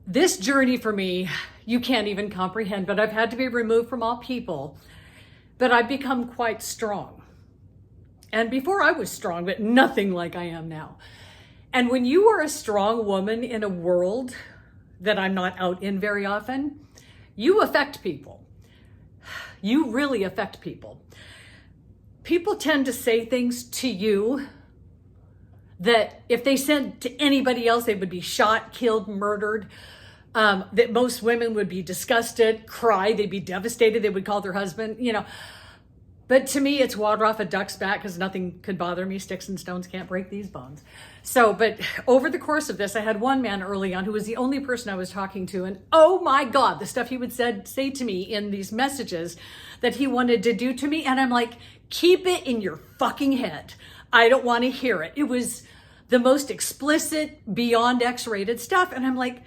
This journey for me, you can't even comprehend, but I've had to be removed from all people, but I've become quite strong. And before I was strong, but nothing like I am now. And when you are a strong woman in a world that I'm not out in very often, you affect people. You really affect people. People tend to say things to you that if they said to anybody else, they would be shot, killed, murdered. That most women would be disgusted, cry, they'd be devastated, they would call their husband, But to me, it's water off a duck's back because nothing could bother me. Sticks and stones can't break these bones. But over the course of this, I had one man early on who was the only person I was talking to. And oh my God, the stuff he would say to me in these messages that he wanted to do to me. And I'm like, keep it in your fucking head. I don't want to hear it. It was the most explicit, beyond X-rated stuff. And I'm like,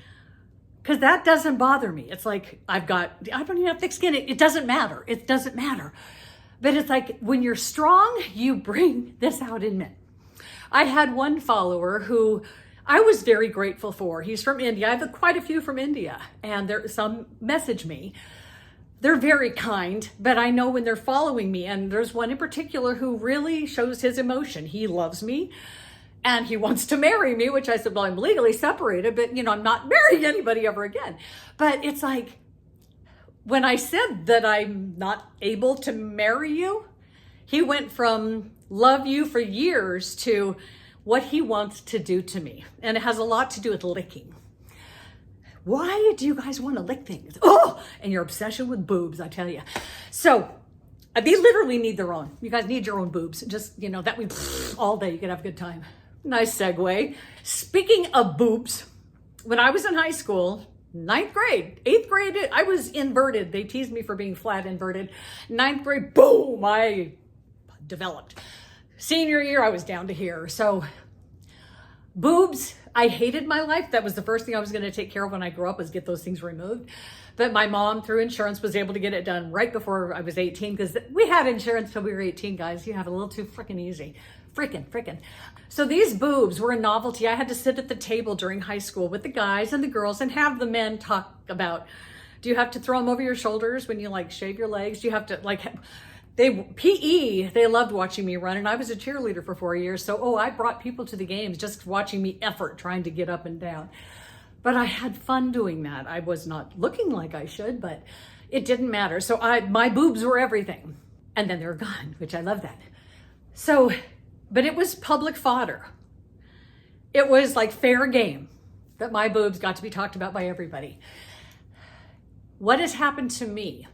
because that doesn't bother me. It's like, I don't even have thick skin. It doesn't matter. It doesn't matter. But it's like, when you're strong, you bring this out in men. I had one follower who I was very grateful for. He's from India. I have quite a few from India. And some message me. They're very kind, but I know when they're following me. And there's one in particular who really shows his emotion. He loves me. And he wants to marry me, which I said, well, I'm legally separated, but I'm not marrying anybody ever again. But it's like, when I said that I'm not able to marry you, he went from love you for years to what he wants to do to me. And it has a lot to do with licking. Why do you guys want to lick things? Oh, and your obsession with boobs, I tell you. So they literally need their own. You guys need your own boobs. Just, that way all day you can have a good time. Nice segue. Speaking of boobs, when I was in high school, 9th grade, 8th grade, I was inverted. They teased me for being flat inverted. 9th grade, boom, I developed. Senior year, I was down to here. So boobs, I hated my life. That was the first thing I was going to take care of when I grew up, was get those things removed. But my mom, through insurance, was able to get it done right before I was 18, because we had insurance till we were 18, guys. You have it a little too freaking easy. Freaking. So these boobs were a novelty. I had to sit at the table during high school with the guys and the girls and have the men talk about, do you have to throw them over your shoulders when you shave your legs? Do you have to PE, they loved watching me run. And I was a cheerleader for 4 years. So, I brought people to the games just watching me effort, trying to get up and down. But I had fun doing that. I was not looking like I should, but it didn't matter. So my boobs were everything. And then they're gone, which I love that. So, but it was public fodder. It was like fair game that my boobs got to be talked about by everybody. What has happened to me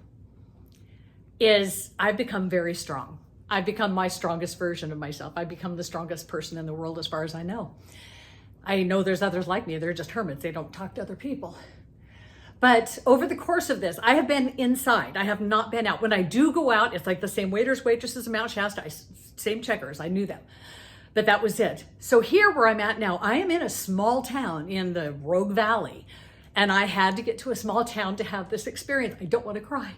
is I've become very strong. I've become my strongest version of myself. I've become the strongest person in the world as far as I know. I know there's others like me. They're just hermits. They don't talk to other people. But over the course of this, I have been inside. I have not been out. When I do go out, it's like the same waiters, waitresses in Mount Shasta, same checkers. I knew them. But that was it. So here where I'm at now, I am in a small town in the Rogue Valley. And I had to get to a small town to have this experience. I don't want to cry.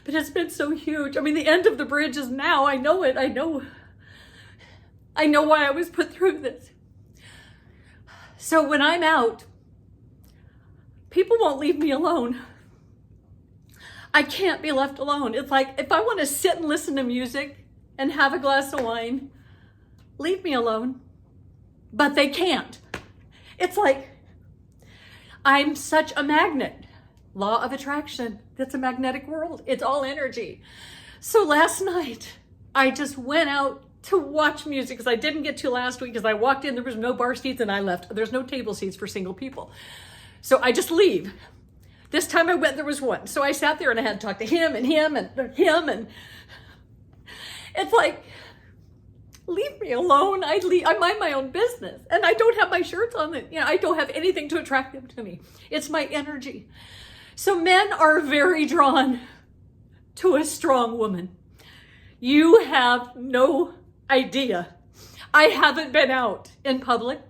But it's been so huge. I mean, the end of the bridge is now. I know it. I know why I was put through this. So when I'm out, people won't leave me alone. I can't be left alone. It's like, if I want to sit and listen to music and have a glass of wine, leave me alone. But they can't. It's like, I'm such a magnet. Law of attraction. That's a magnetic world. It's all energy. So last night, I just went out to watch music, because I didn't get to last week, because I walked in, there was no bar seats, and I left. There's no table seats for single people. So I just leave. This time I went, there was one. So I sat there and I had to talk to him and him and him. And it's like, leave me alone. I mind my own business. And I don't have my shirts on. I don't have anything to attract them to me. It's my energy. So men are very drawn to a strong woman. You have no idea. I haven't been out in public.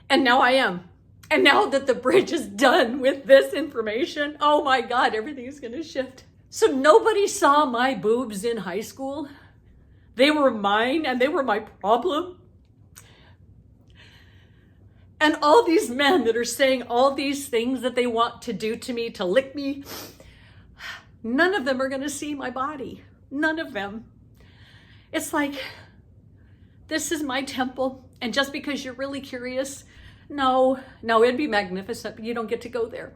And now I am. And now that the bridge is done with this information, oh my God, everything is going to shift. So nobody saw my boobs in high school. They were mine and they were my problem. And all these men that are saying all these things that they want to do to me, to lick me, none of them are going to see my body. None of them. It's like, this is my temple. And just because you're really curious, no, it'd be magnificent, but you don't get to go there.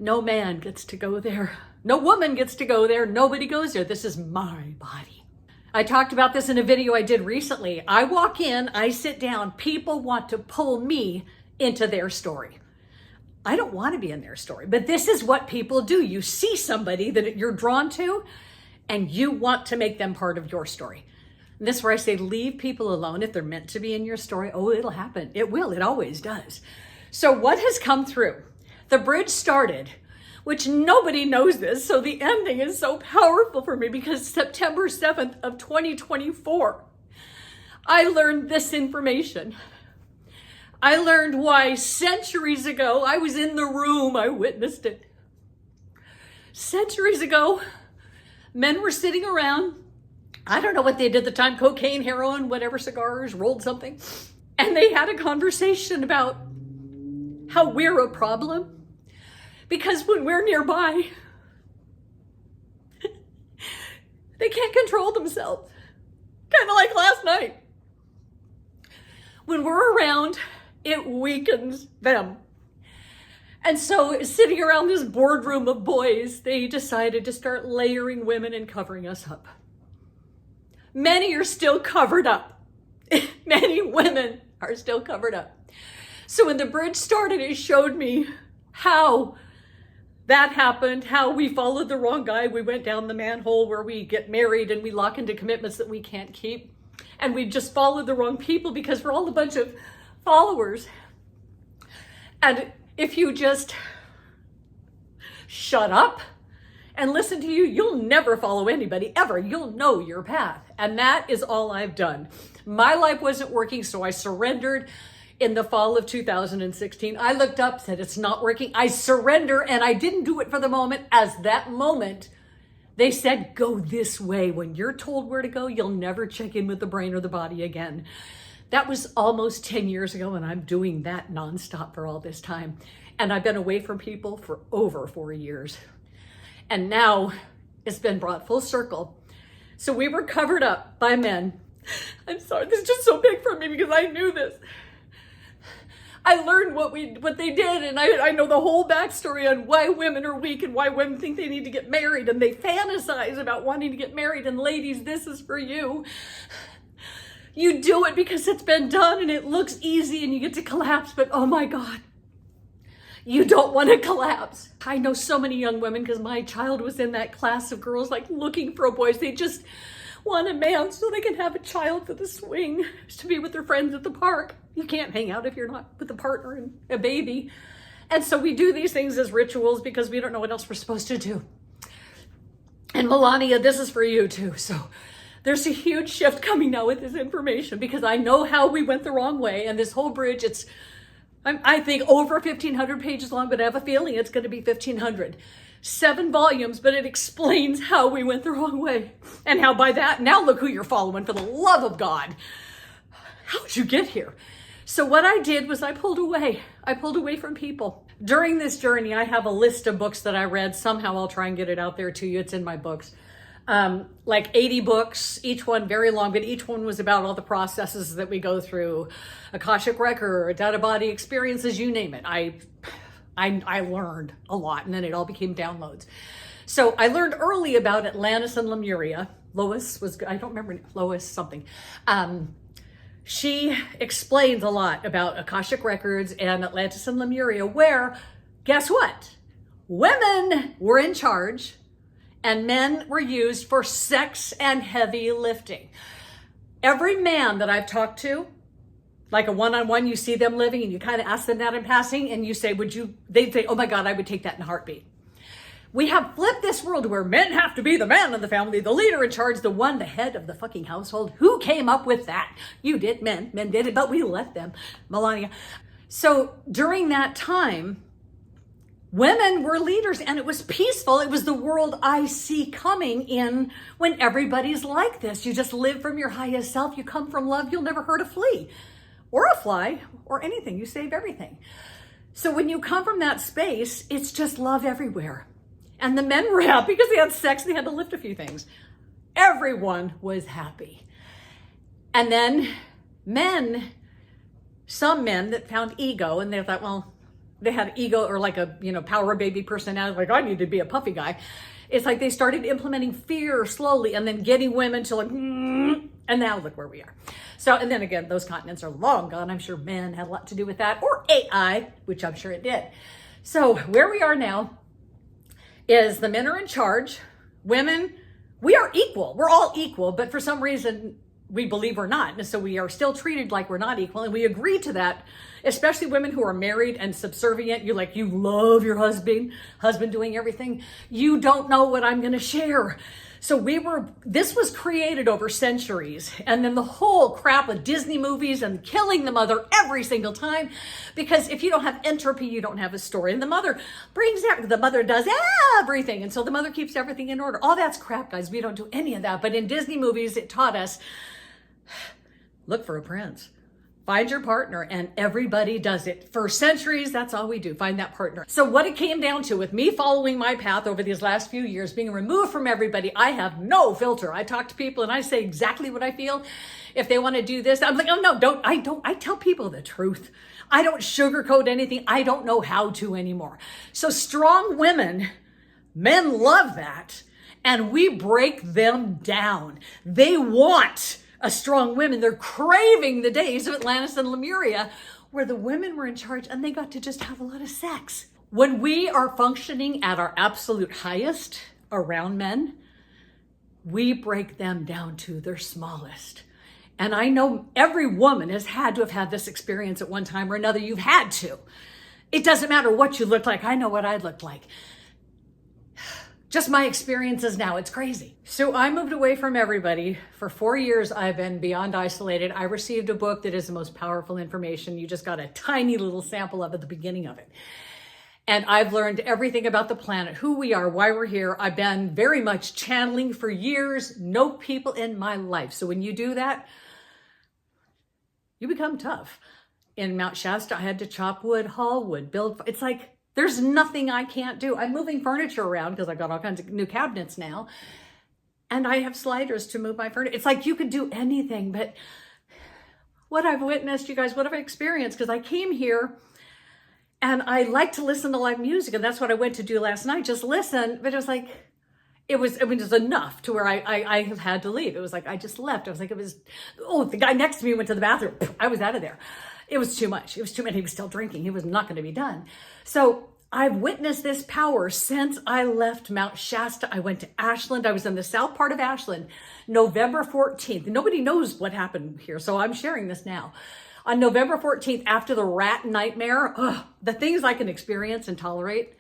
No man gets to go there. No woman gets to go there. Nobody goes there. This is my body. I talked about this in a video I did recently. I walk in, I sit down, people want to pull me into their story. I don't want to be in their story, but this is what people do. You see somebody that you're drawn to and you want to make them part of your story. And this is where I say, leave people alone if they're meant to be in your story. Oh, it'll happen. It will. It always does. So what has come through? The bridge started, which nobody knows this. So the ending is so powerful for me because September 7th of 2024, I learned this information. I learned why centuries ago, I was in the room, I witnessed it. Centuries ago, men were sitting around, I don't know what they did at the time, cocaine, heroin, whatever, cigars, rolled something. And they had a conversation about how we're a problem. Because when we're nearby, they can't control themselves. Kind of like last night. When we're around, it weakens them. And so sitting around this boardroom of boys, they decided to start layering women and covering us up. Many are still covered up. Many women are still covered up. So when the bridge started, it showed me how that happened, how we followed the wrong guy. We went down the manhole where we get married and we lock into commitments that we can't keep. And we just followed the wrong people because we're all a bunch of followers. And if you just shut up and listen to you, you'll never follow anybody ever. You'll know your path. And that is all I've done. My life wasn't working, so I surrendered. In the fall of 2016, I looked up, said, it's not working. I surrender, and I didn't do it for the moment. As that moment, they said, go this way. When you're told where to go, you'll never check in with the brain or the body again. That was almost 10 years ago, and I'm doing that nonstop for all this time. And I've been away from people for over 4 years. And now it's been brought full circle. So we were covered up by men. I'm sorry, this is just so big for me because I knew this. I learned what they did, and I know the whole backstory on why women are weak and why women think they need to get married, and they fantasize about wanting to get married. And ladies, this is for you. You do it because it's been done and it looks easy and you get to collapse, but oh my God, you don't want to collapse. I know so many young women because my child was in that class of girls like looking for a boy. They just want a man so they can have a child for the swing, to be with their friends at the park. You can't hang out if you're not with a partner and a baby. And so we do these things as rituals because we don't know what else we're supposed to do. And Melania, this is for you too. So there's a huge shift coming now with this information because I know how we went the wrong way. And this whole bridge, it's, I think, over 1,500 pages long, but I have a feeling it's going to be 1,500. 7 volumes, but it explains how we went the wrong way. And how by that, now look who you're following, for the love of God. How'd you get here? So what I did was I pulled away. I pulled away from people. During this journey, I have a list of books that I read. Somehow I'll try and get it out there to you. It's in my books. Like 80 books, each one very long, but each one was about all the processes that we go through. Akashic record, out-of-body experiences, you name it. I learned a lot, and then it all became downloads. So I learned early about Atlantis and Lemuria. Lois was, I don't remember, Lois something. She explains a lot about Akashic records and Atlantis and Lemuria, where, guess what? Women were in charge and men were used for sex and heavy lifting. Every man that I've talked to, like a one-on-one, you see them living and you kind of ask them that in passing and you say, they'd say, oh my God, I would take that in a heartbeat. We have flipped this world where men have to be the man of the family, the leader in charge, the one, the head of the fucking household. Who came up with that? You did, men did it, but we let them, Melania. So during that time, women were leaders and it was peaceful. It was the world I see coming in when everybody's like this. You just live from your highest self. You come from love. You'll never hurt a flea. or a fly or anything. You save everything. So when you come from that space, it's just love everywhere. And the men were happy because they had sex and they had to lift a few things. Everyone was happy. And then some men that found ego, and they thought, well, they had ego or like a, power baby personality, like I need to be a puffy guy. It's like they started implementing fear slowly and then getting women to like, and now look where we are. So, and then again, those continents are long gone. I'm sure men had a lot to do with that, or AI, which I'm sure it did. So where we are now is the men are in charge. Women, we are equal. We're all equal, but for some reason we believe we're not. And so we are still treated like we're not equal. And we agree to that, especially women who are married and subservient. You love your husband doing everything. You don't know what I'm going to share. So this was created over centuries. And then the whole crap of Disney movies and killing the mother every single time, because if you don't have entropy, you don't have a story. And the mother does everything. And so the mother keeps everything in order. All that's crap, guys. We don't do any of that. But in Disney movies, it taught us, look for a prince. Find your partner, and everybody does it. For centuries, that's all we do, find that partner. So what it came down to with me following my path over these last few years, being removed from everybody, I have no filter. I talk to people and I say exactly what I feel. If they want to do this, I'm like, oh no, I tell people the truth. I don't sugarcoat anything. I don't know how to anymore. So strong women, men love that, and we break them down. They want a strong women. They're craving the days of Atlantis and Lemuria where the women were in charge and they got to just have a lot of sex. When we are functioning at our absolute highest around men, we break them down to their smallest. And I know every woman has had to have had this experience at one time or another. You've had to. It doesn't matter what you look like. I know what I looked like. Just my experiences now, it's crazy. So I moved away from everybody. For 4 years, I've been beyond isolated. I received a book that is the most powerful information. You just got a tiny little sample of at the beginning of it. And I've learned everything about the planet, who we are, why we're here. I've been very much channeling for years, no people in my life. So when you do that, you become tough. In Mount Shasta, I had to chop wood, haul wood, build. It's like, there's nothing I can't do. I'm moving furniture around because I've got all kinds of new cabinets now. And I have sliders to move my furniture. It's like you could do anything. But what I've witnessed, you guys, what I've experienced, because I came here and I like to listen to live music. And that's what I went to do last night, just listen. But it was like, it was enough to where I have had to leave. It was like, I just left. I was like, the guy next to me went to the bathroom. I was out of there. It was too much. It was too much. He was still drinking. He was not going to be done. So I've witnessed this power since I left Mount Shasta. I went to Ashland. I was in the south part of Ashland, November 14th. Nobody knows what happened here, so I'm sharing this now. On November 14th, after the rat nightmare, the things I can experience and tolerate,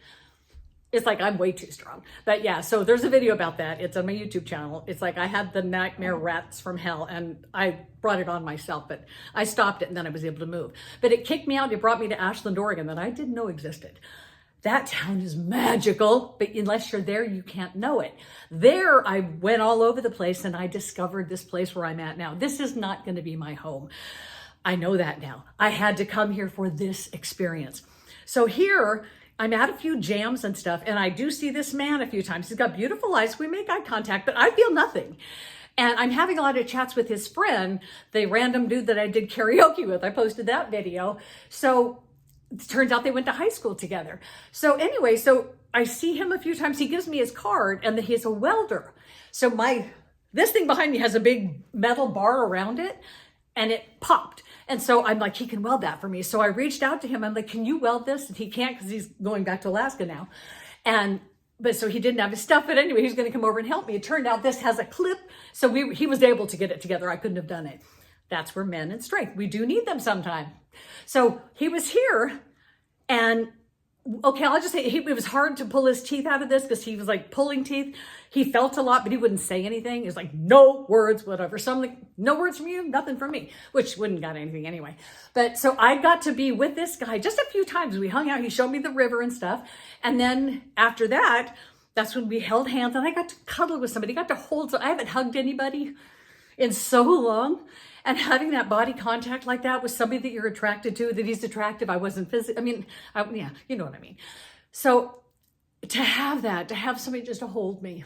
it's like I'm way too strong. But yeah, so there's a video about that. It's on my YouTube channel. It's like I had the nightmare rats from hell and I brought it on myself, but I stopped it and then I was able to move. But it kicked me out. It brought me to Ashland, Oregon, that I didn't know existed. That town is magical, but unless you're there, you can't know it. There, I went all over the place and I discovered this place where I'm at now. This is not going to be my home. I know that now. I had to come here for this experience. So here, I'm at a few jams and stuff, and I do see this man a few times. He's got beautiful eyes. We make eye contact, but I feel nothing. And I'm having a lot of chats with his friend, the random dude that I did karaoke with. I posted that video. So it turns out they went to high school together. So anyway, so I see him a few times. He gives me his card, and he's a welder. So this thing behind me has a big metal bar around it, and it popped. And so I'm like, he can weld that for me. So I reached out to him. I'm like, can you weld this? And he can't because he's going back to Alaska now. But so he didn't have his stuff. But anyway, he's going to come over and help me. It turned out this has a clip. So he was able to get it together. I couldn't have done it. That's where men and strength. We do need them sometime. So he was here and okay, I'll just say it was hard to pull his teeth out of this because he was like pulling teeth. He felt a lot, but he wouldn't say anything. It was like, no words, whatever. So I'm like, no words from you, nothing from me, which wouldn't got anything anyway. But so I got to be with this guy just a few times. We hung out. He showed me the river and stuff. And then after that, that's when we held hands and I got to cuddle with somebody, got to hold. So I haven't hugged anybody in so long. And having that body contact like that with somebody that you're attracted to, that he's attractive, I wasn't physically, yeah, you know what I mean. So to have somebody just to hold me.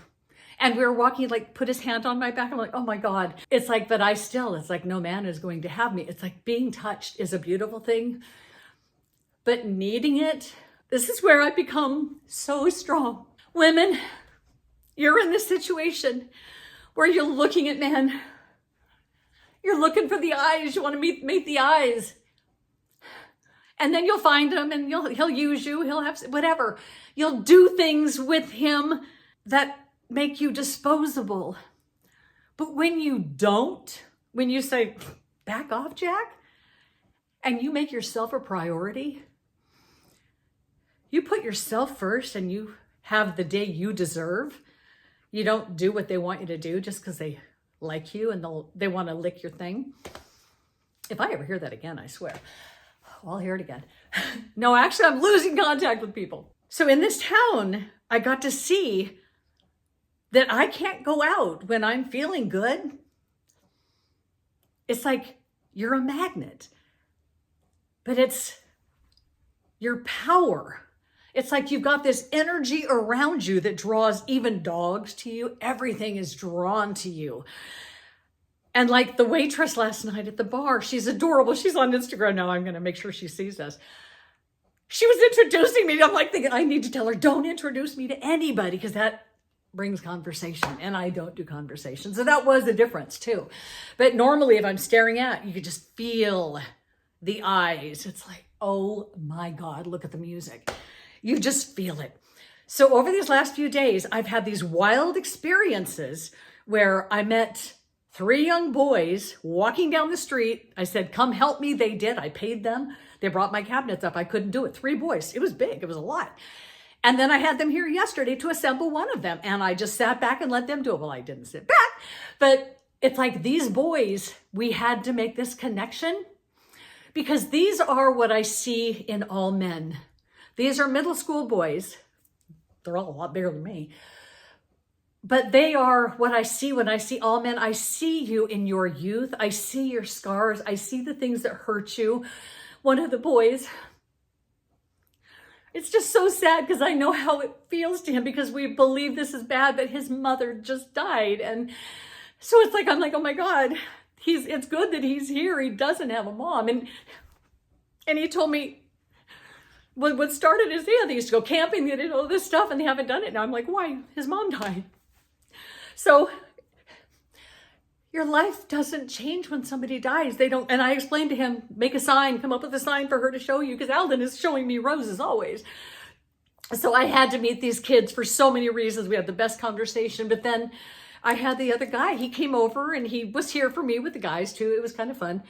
And we were walking, like, put his hand on my back. I'm like, oh my God. It's like, but it's like no man is going to have me. It's like being touched is a beautiful thing, but needing it, this is where I become so strong. Women, you're in this situation where you're looking at men. You're looking for the eyes. You want to meet the eyes. And then you'll find him and he'll use you. He'll have whatever. You'll do things with him that make you disposable. But when you don't, when you say, back off, Jack, and you make yourself a priority, you put yourself first and you have the day you deserve. You don't do what they want you to do just because they like you and they want to lick your thing. If I ever hear that again, I swear, I'll hear it again. No, actually, I'm losing contact with people. So in this town, I got to see that I can't go out when I'm feeling good. It's like you're a magnet, but it's your power. It's like you've got this energy around you that draws even dogs to you. Everything is drawn to you. And like the waitress last night at the bar, she's adorable. She's on Instagram now. I'm going to make sure she sees us. She was introducing me. I'm like thinking, I need to tell her, don't introduce me to anybody, because that brings conversation, and I don't do conversation. So that was a difference too. But normally if I'm staring at, you could just feel the eyes. It's like, oh my God, look at the music. You just feel it. So over these last few days, I've had these wild experiences where I met 3 young boys walking down the street. I said, come help me. They did. I paid them. They brought my cabinets up. I couldn't do it. 3 boys. It was big. It was a lot. And then I had them here yesterday to assemble one of them. And I just sat back and let them do it. Well, I didn't sit back, but it's like these boys, we had to make this connection because these are what I see in all men. These are middle school boys. They're all a lot bigger than me. But they are what I see when I see all men. I see you in your youth. I see your scars. I see the things that hurt you. One of the boys, it's just so sad because I know how it feels to him because we believe this is bad, but his mother just died. And so it's like, I'm like, oh my God, it's good that he's here. He doesn't have a mom. And he told me, what started is, yeah, they used to go camping, they did all this stuff, and they haven't done it now. I'm like, why? His mom died. So your life doesn't change when somebody dies. They don't. And I explained to him, make a sign, come up with a sign for her to show you, because Alden is showing me roses always. So I had to meet these kids for so many reasons. We had the best conversation, but then I had the other guy. He came over and he was here for me with the guys too. It was kind of fun.